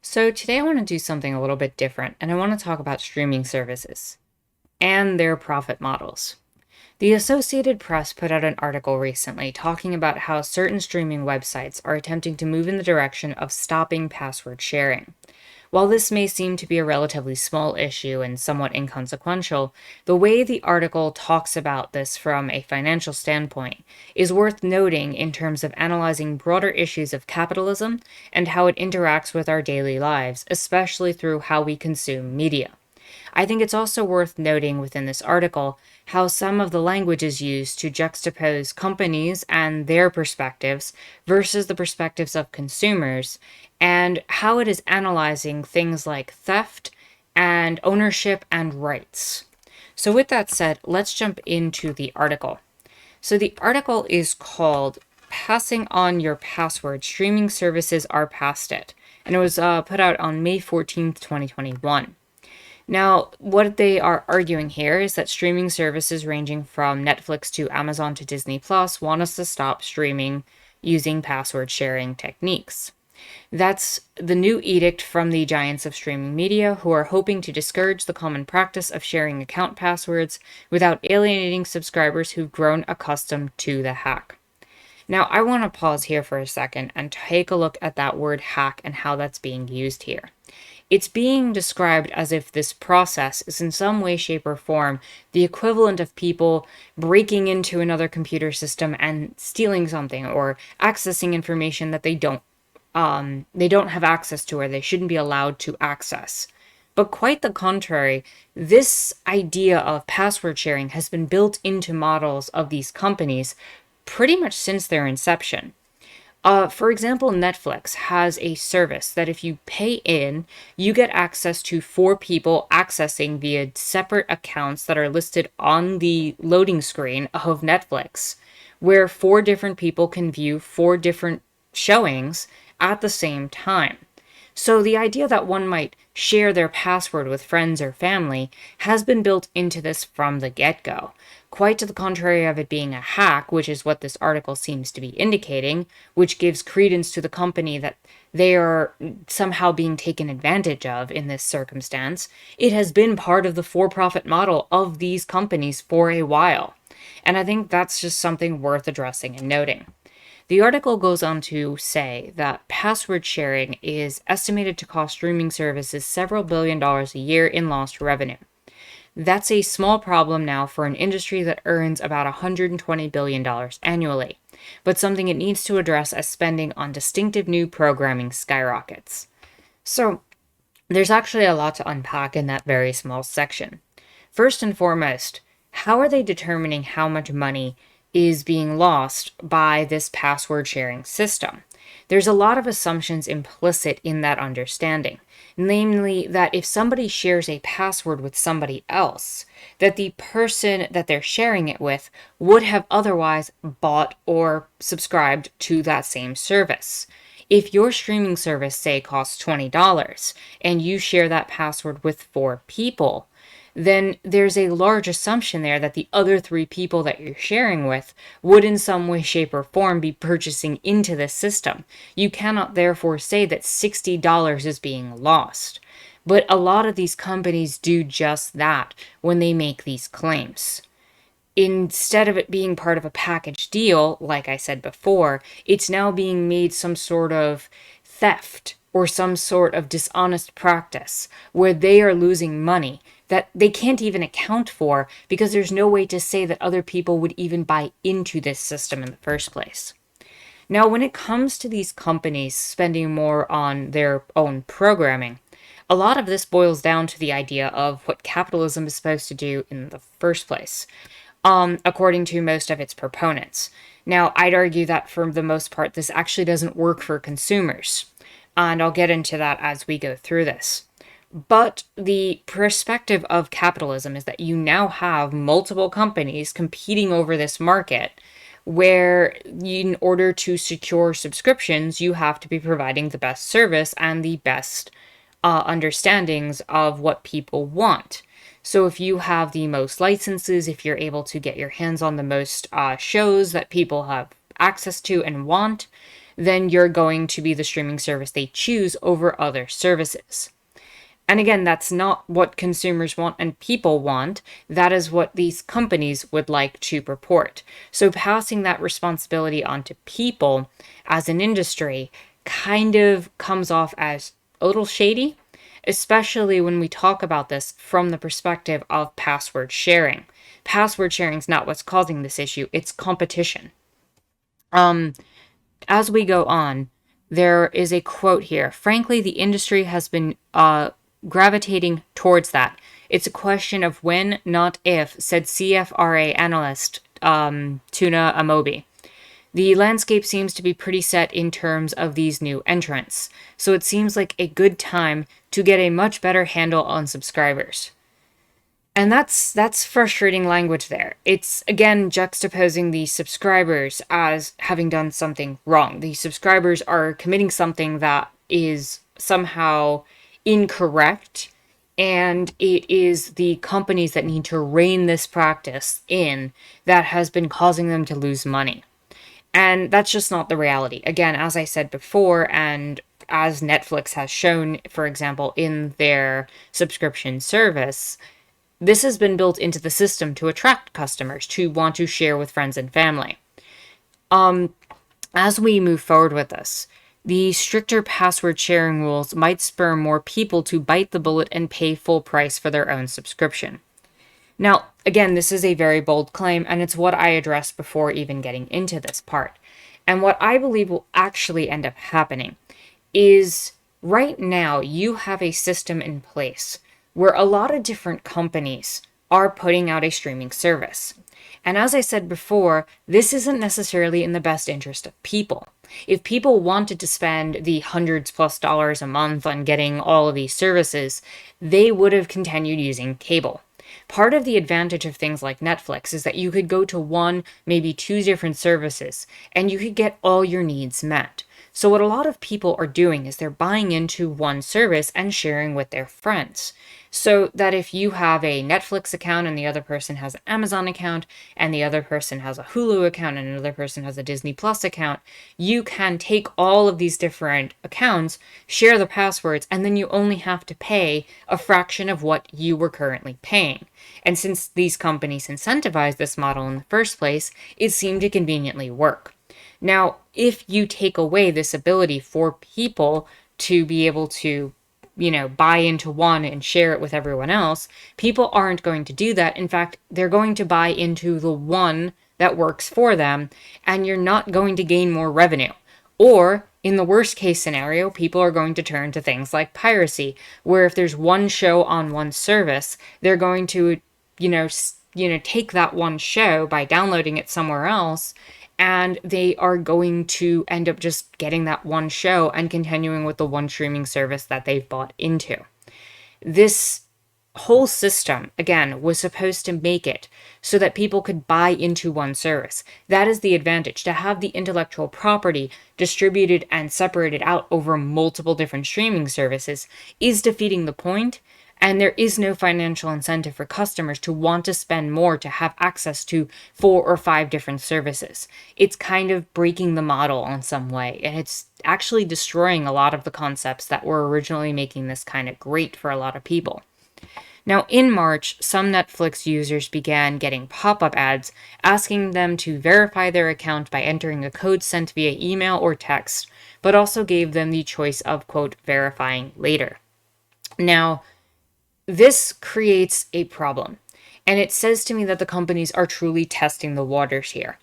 So today I want to do something a little bit different, and I want to talk about streaming services and their profit models. The Associated Press put out an article recently talking about how certain streaming websites are attempting to move in the direction of stopping password sharing. While this may seem to be a relatively small issue and somewhat inconsequential, the way the article talks about this from a financial standpoint is worth noting in terms of analyzing broader issues of capitalism and how it interacts with our daily lives, especially through how we consume media. I think it's also worth noting within this article how some of the language is used to juxtapose companies and their perspectives versus the perspectives of consumers, and how it is analyzing things like theft and ownership and rights. So, with that said, let's jump into the article. So, the article is called Passing on Your Password Streaming Services Are Past It, and it was put out on May 14th, 2021. Now, what they are arguing here is that streaming services ranging from Netflix to Amazon to Disney Plus want us to stop streaming using password sharing techniques. That's the new edict from the giants of streaming media who are hoping to discourage the common practice of sharing account passwords without alienating subscribers who've grown accustomed to the hack. Now, I want to pause here for a second and take a look at that word hack and how that's being used here. It's being described as if this process is in some way, shape, or form the equivalent of people breaking into another computer system and stealing something or accessing information that they don't have access to or they shouldn't be allowed to access. But quite the contrary, this idea of password sharing has been built into models of these companies pretty much since their inception. For example, Netflix has a service that if you pay in, you get access to four people accessing via separate accounts that are listed on the loading screen of Netflix, where four different people can view four different showings at the same time. So the idea that one might share their password with friends or family has been built into this from the get-go. Quite to the contrary of it being a hack, which is what this article seems to be indicating, which gives credence to the company that they are somehow being taken advantage of in this circumstance. It has been part of the for-profit model of these companies for a while. And I think that's just something worth addressing and noting. The article goes on to say that password sharing is estimated to cost streaming services several $billions a year in lost revenue. That's a small problem now for an industry that earns about $120 billion annually, but something it needs to address as spending on distinctive new programming skyrockets. So, there's actually a lot to unpack in that very small section. First and foremost, how are they determining how much money is being lost by this password sharing system? There's a lot of assumptions implicit in that understanding, namely that if somebody shares a password with somebody else, that the person that they're sharing it with would have otherwise bought or subscribed to that same service. If your streaming service, say, costs $20 and you share that password with four people, then there's a large assumption there that the other three people that you're sharing with would in some way, shape, or form be purchasing into this system. You cannot therefore say that $60 is being lost. But a lot of these companies do just that when they make these claims. Instead of it being part of a package deal, like I said before, it's now being made some sort of theft or some sort of dishonest practice where they are losing money that they can't even account for because there's no way to say that other people would even buy into this system in the first place. Now, when it comes to these companies spending more on their own programming, a lot of this boils down to the idea of what capitalism is supposed to do in the first place, according to most of its proponents. Now, I'd argue that for the most part, this actually doesn't work for consumers, and I'll get into that as we go through this. But the perspective of capitalism is that you now have multiple companies competing over this market where in order to secure subscriptions, you have to be providing the best service and the best understandings of what people want. So if you have the most licenses, if you're able to get your hands on the most shows that people have access to and want, then you're going to be the streaming service they choose over other services. And again, that's not what consumers want and people want. That is what these companies would like to purport. So passing that responsibility onto people as an industry kind of comes off as a little shady, especially when we talk about this from the perspective of password sharing. Password sharing is not what's causing this issue, it's competition. As we go on, there is a quote here. Frankly, the industry has been gravitating towards that. It's a question of when, not if, said CFRA analyst Tuna Amobi. The landscape seems to be pretty set in terms of these new entrants, so it seems like a good time to get a much better handle on subscribers. And that's frustrating language there. It's again juxtaposing the subscribers as having done something wrong. The subscribers are committing something that is somehow incorrect, and it is the companies that need to rein this practice in that has been causing them to lose money. And that's just not the reality. Again, as I said before, and as Netflix has shown, for example, in their subscription service, this has been built into the system to attract customers to want to share with friends and family. As we move forward with this, the stricter password sharing rules might spur more people to bite the bullet and pay full price for their own subscription. Now, again, this is a very bold claim, and it's what I addressed before even getting into this part. And what I believe will actually end up happening is right now you have a system in place where a lot of different companies are putting out a streaming service. And as I said before, this isn't necessarily in the best interest of people. If people wanted to spend the hundreds plus dollars a month on getting all of these services, they would have continued using cable. Part of the advantage of things like Netflix is that you could go to one, maybe two different services, and you could get all your needs met. So what a lot of people are doing is they're buying into one service and sharing with their friends. So that if you have a Netflix account and the other person has an Amazon account and the other person has a Hulu account and another person has a Disney Plus account, you can take all of these different accounts, share the passwords, and then you only have to pay a fraction of what you were currently paying. And since these companies incentivized this model in the first place, it seemed to conveniently work. Now, if you take away this ability for people to be able to buy into one and share it with everyone else, people aren't going to do that. In fact, they're going to buy into the one that works for them, and you're not going to gain more revenue. Or, in the worst case scenario, people are going to turn to things like piracy, where if there's one show on one service, they're going to, take that one show by downloading it somewhere else, and they are going to end up just getting that one show and continuing with the one streaming service that they've bought into. This whole system, again, was supposed to make it so that people could buy into one service. That is the advantage. To have the intellectual property distributed and separated out over multiple different streaming services is defeating the point. And there is no financial incentive for customers to want to spend more to have access to 4 or 5 different services. It's kind of breaking the model in some way, and it's actually destroying a lot of the concepts that were originally making this kind of great for a lot of people. Now, in March, some Netflix users began getting pop-up ads asking them to verify their account by entering a code sent via email or text, but also gave them the choice of, quote, verifying later. Now, this creates a problem, and it says to me that the companies are truly testing the waters here.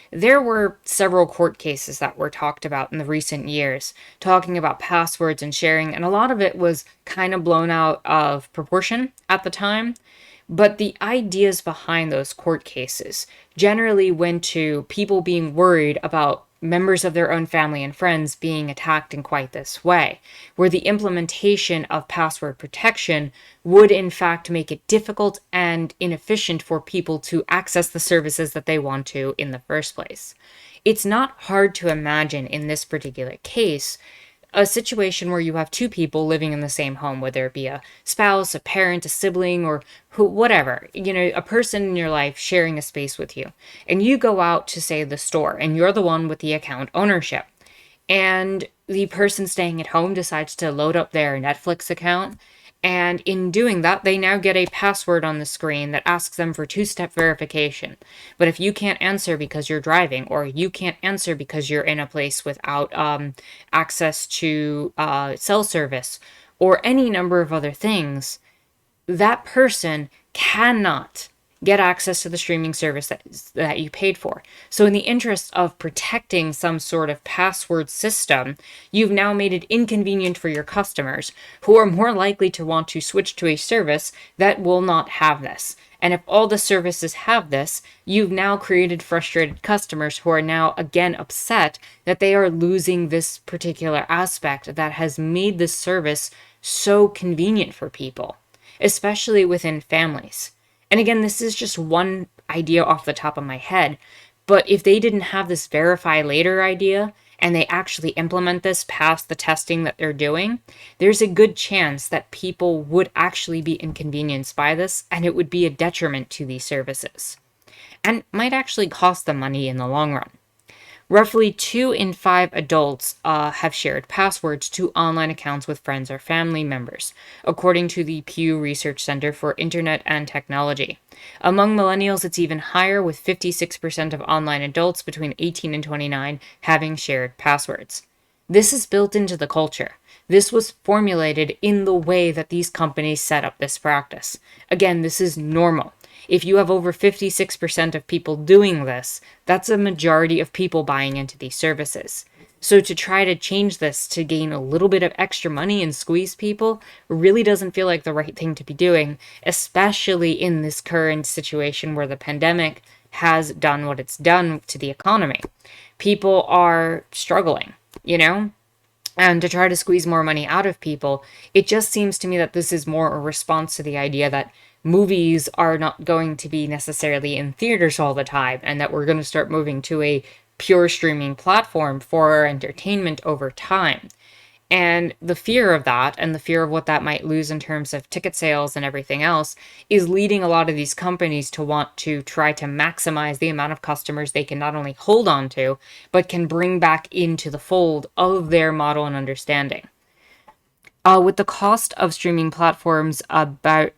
There were several court cases that were talked about in the recent years, talking about passwords and sharing, and a lot of it was kind of blown out of proportion at the time. But the ideas behind those court cases generally went to people being worried about members of their own family and friends being attacked in quite this way, where the implementation of password protection would in fact make it difficult and inefficient for people to access the services that they want to in the first place. It's not hard to imagine in this particular case a situation where you have two people living in the same home, whether it be a spouse, a parent, a sibling, or whatever, a person in your life sharing a space with you. And you go out to, say, the store, and you're the one with the account ownership. and the person staying at home decides to load up their Netflix account. And in doing that, they now get a password on the screen that asks them for two-step verification. But if you can't answer because you're driving, or you can't answer because you're in a place without access to cell service, or any number of other things, that person cannot get access to the streaming service that you paid for. So in the interest of protecting some sort of password system, you've now made it inconvenient for your customers, who are more likely to want to switch to a service that will not have this. And if all the services have this, you've now created frustrated customers who are now again upset that they are losing this particular aspect that has made this service so convenient for people, especially within families. And again, this is just one idea off the top of my head, but if they didn't have this verify later idea and they actually implement this past the testing that they're doing, there's a good chance that people would actually be inconvenienced by this, and it would be a detriment to these services and might actually cost them money in the long run. Roughly 2 in 5 adults have shared passwords to online accounts with friends or family members, according to the Pew Research Center for Internet and Technology. Among millennials, it's even higher, with 56% of online adults between 18 and 29 having shared passwords. This is built into the culture. This was formulated in the way that these companies set up this practice. Again, this is normal. If you have over 56% of people doing this, that's a majority of people buying into these services. So to try to change this to gain a little bit of extra money and squeeze people really doesn't feel like the right thing to be doing, especially in this current situation where the pandemic has done what it's done to the economy. People are struggling, you know? And to try to squeeze more money out of people, it just seems to me that this is more a response to the idea that movies are not going to be necessarily in theaters all the time, and that we're going to start moving to a pure streaming platform for our entertainment over time. And the fear of that, and the fear of what that might lose in terms of ticket sales and everything else, is leading a lot of these companies to want to try to maximize the amount of customers they can not only hold on to, but can bring back into the fold of their model and understanding. With the cost of streaming platforms about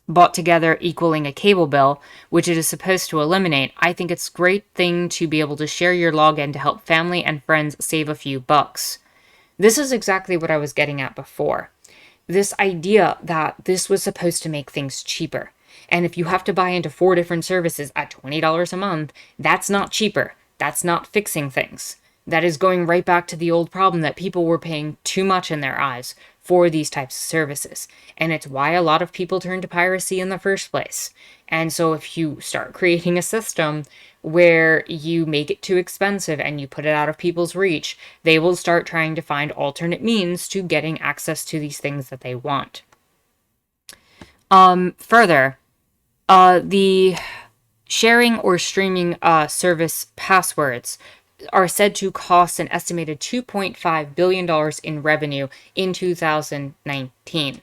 bought together equaling a cable bill, which it is supposed to eliminate, I think it's a great thing to be able to share your login to help family and friends save a few bucks. This is exactly what I was getting at before. This idea that this was supposed to make things cheaper. And if you have to buy into 4 different services at $20 a month, that's not cheaper. That's not fixing things. That is going right back to the old problem that people were paying too much in their eyes for these types of services. And it's why a lot of people turn to piracy in the first place. And so if you start creating a system where you make it too expensive and you put it out of people's reach, they will start trying to find alternate means to getting access to these things that they want. Further, the sharing or streaming service passwords are said to cost an estimated $2.5 billion in revenue in 2019.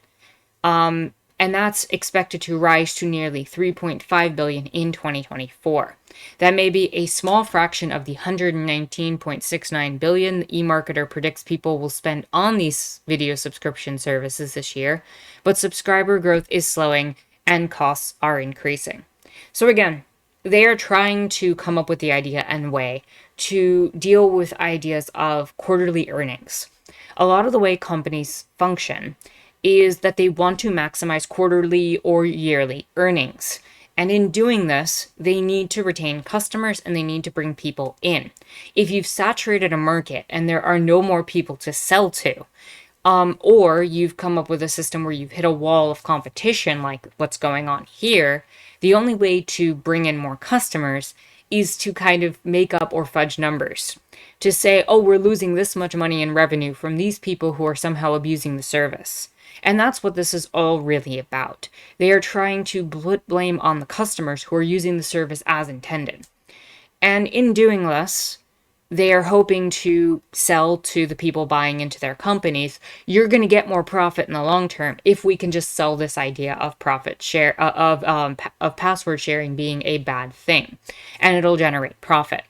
And that's expected to rise to nearly $3.5 billion in 2024. That may be a small fraction of the $119.69 billion the eMarketer predicts people will spend on these video subscription services this year, but subscriber growth is slowing and costs are increasing. So again, they are trying to come up with the idea and way to deal with ideas of quarterly earnings. A lot of the way companies function is that they want to maximize quarterly or yearly earnings. And in doing this, they need to retain customers and they need to bring people in. If you've saturated a market and there are no more people to sell to, or you've come up with a system where you've hit a wall of competition like what's going on here, the only way to bring in more customers is to kind of make up or fudge numbers. To say, oh, we're losing this much money in revenue from these people who are somehow abusing the service. And that's what this is all really about. They are trying to put blame on the customers who are using the service as intended. And in doing this, they are hoping to sell to the people buying into their companies, you're going to get more profit in the long term if we can just sell this idea of profit share, of password sharing being a bad thing, and it'll generate profit.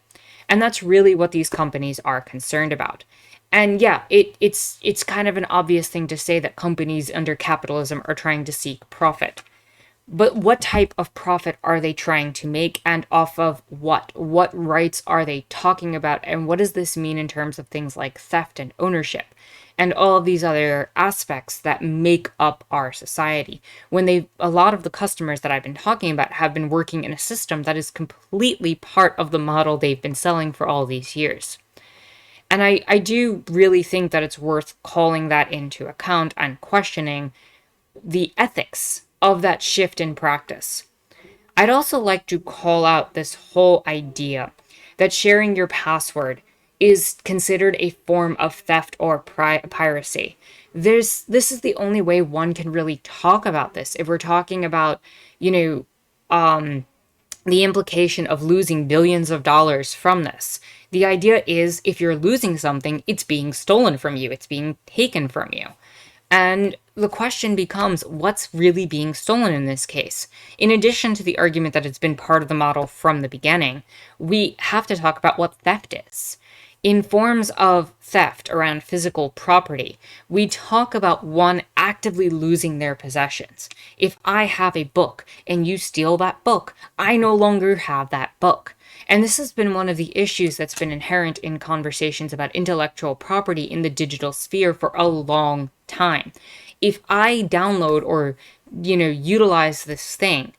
And that's really what these companies are concerned about. And yeah, it's kind of an obvious thing to say that companies under capitalism are trying to seek profit. But what type of profit are they trying to make, and off of what? What rights are they talking about? And what does this mean in terms of things like theft and ownership and all of these other aspects that make up our society? When a lot of the customers that I've been talking about have been working in a system that is completely part of the model they've been selling for all these years. And I do really think that it's worth calling that into account and questioning the ethics of that shift in practice. I'd also like to call out this whole idea that sharing your password is considered a form of theft or piracy. This is the only way one can really talk about this. If we're talking about, you know, the implication of losing billions of dollars from this. The idea is if you're losing something, it's being stolen from you, it's being taken from you. And the question becomes what's really being stolen in this case? In addition to the argument that it's been part of the model from the beginning, we have to talk about what theft is. In forms of theft around physical property, we talk about one actively losing their possessions. If I have a book and you steal that book, I no longer have that book. And this has been one of the issues that's been inherent in conversations about intellectual property in the digital sphere for a long time. If I download or, utilize this thing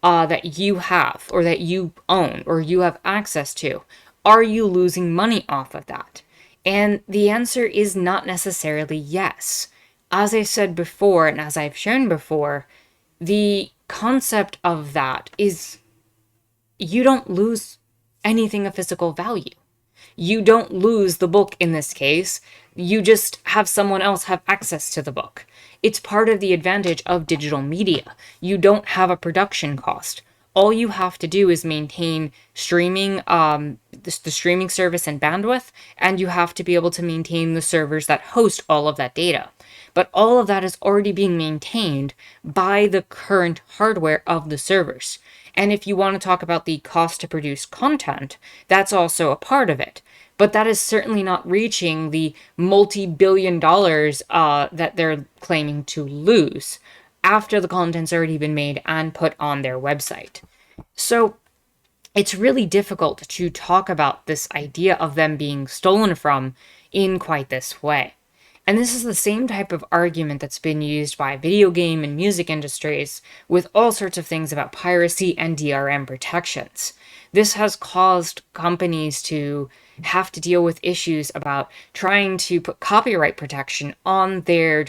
that you have or that you own or you have access to, are you losing money off of that? And the answer is not necessarily yes. As I said before, and as I've shown before, the concept of that is you don't lose anything of physical value. You don't lose the book in this case. You just have someone else have access to the book. It's part of the advantage of digital media. You don't have a production cost. All you have to do is maintain streaming, the streaming service and bandwidth, and you have to be able to maintain the servers that host all of that data. But all of that is already being maintained by the current hardware of the servers. And if you want to talk about the cost to produce content, that's also a part of it. But that is certainly not reaching the multi-billion dollars that they're claiming to lose after the content's already been made and put on their website. So it's really difficult to talk about this idea of them being stolen from in quite this way. And this is the same type of argument that's been used by video game and music industries with all sorts of things about piracy and DRM protections. This has caused companies to have to deal with issues about trying to put copyright protection on their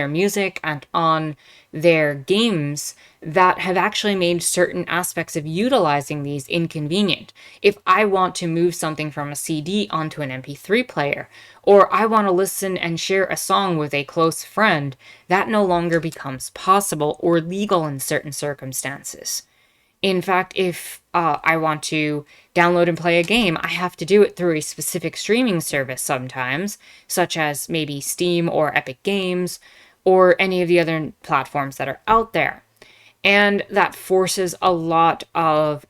music and on their games that have actually made certain aspects of utilizing these inconvenient. If I want to move something from a CD onto an MP3 player, or I want to listen and share a song with a close friend, that no longer becomes possible or legal in certain circumstances. In fact, if I want to download and play a game, I have to do it through a specific streaming service sometimes, such as maybe Steam or Epic Games or any of the other platforms that are out there. And that forces a lot of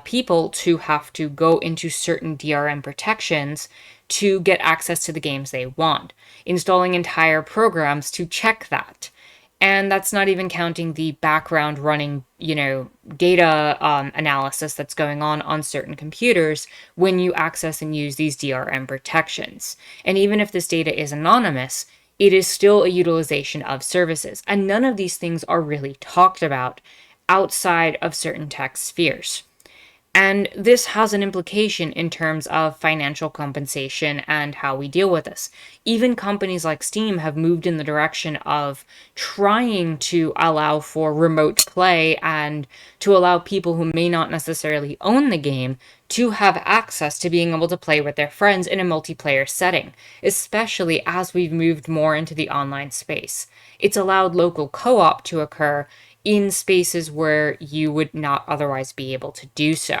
people to have to go into certain DRM protections to get access to the games they want, installing entire programs to check that. And that's not even counting the background running, data analysis that's going on certain computers when you access and use these DRM protections. And even if this data is anonymous, it is still a utilization of services. And none of these things are really talked about outside of certain tech spheres. And this has an implication in terms of financial compensation and how we deal with this. Even companies like Steam have moved in the direction of trying to allow for remote play and to allow people who may not necessarily own the game to have access to being able to play with their friends in a multiplayer setting, especially as we've moved more into the online space. It's allowed local co-op to occur in spaces where you would not otherwise be able to do so.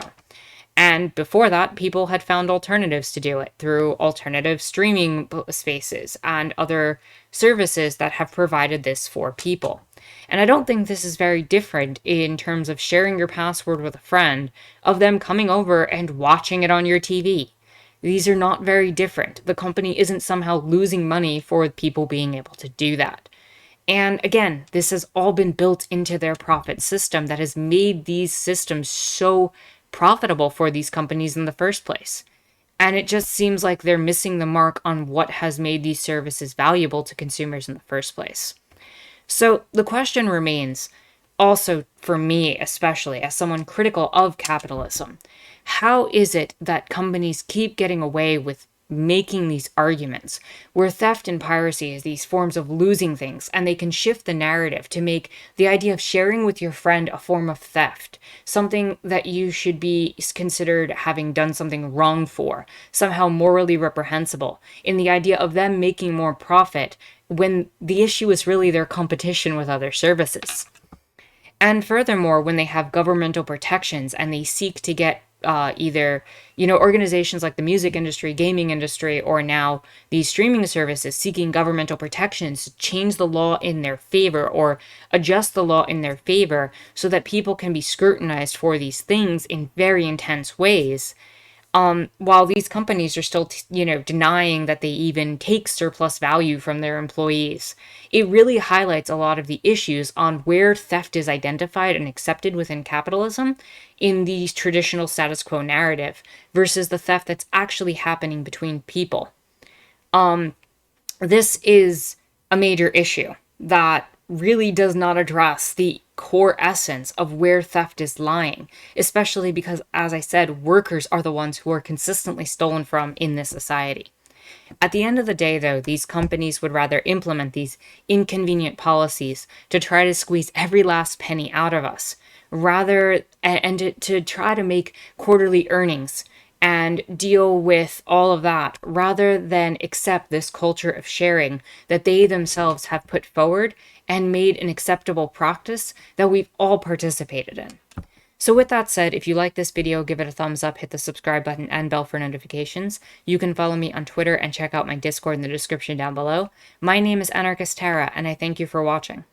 And before that, people had found alternatives to do it through alternative streaming spaces and other services that have provided this for people. And I don't think this is very different in terms of sharing your password with a friend, of them coming over and watching it on your TV. These are not very different. The company isn't somehow losing money for people being able to do that. And again, this has all been built into their profit system that has made these systems so profitable for these companies in the first place. And it just seems like they're missing the mark on what has made these services valuable to consumers in the first place. So the question remains, also for me, especially as someone critical of capitalism, how is it that companies keep getting away with making these arguments where theft and piracy is these forms of losing things, and they can shift the narrative to make the idea of sharing with your friend a form of theft, something that you should be considered having done something wrong for, somehow morally reprehensible, in the idea of them making more profit when the issue is really their competition with other services. And furthermore, when they have governmental protections and they seek to get either, organizations like the music industry, gaming industry, or now these streaming services seeking governmental protections to change the law in their favor or adjust the law in their favor so that people can be scrutinized for these things in very intense ways, while these companies are still, denying that they even take surplus value from their employees. It really highlights a lot of the issues on where theft is identified and accepted within capitalism in the traditional status quo narrative versus the theft that's actually happening between people. This is a major issue that really does not address the core essence of where theft is lying, especially because, as I said, workers are the ones who are consistently stolen from in this society. At the end of the day, though, these companies would rather implement these inconvenient policies to try to squeeze every last penny out of us, rather and to try to make quarterly earnings and deal with all of that, rather than accept this culture of sharing that they themselves have put forward and made an acceptable practice that we've all participated in. So with that said, if you like this video, give it a thumbs up, hit the subscribe button and bell for notifications. You can follow me on Twitter and check out my Discord in the description down below. My name is Anarchist Tara, and I thank you for watching.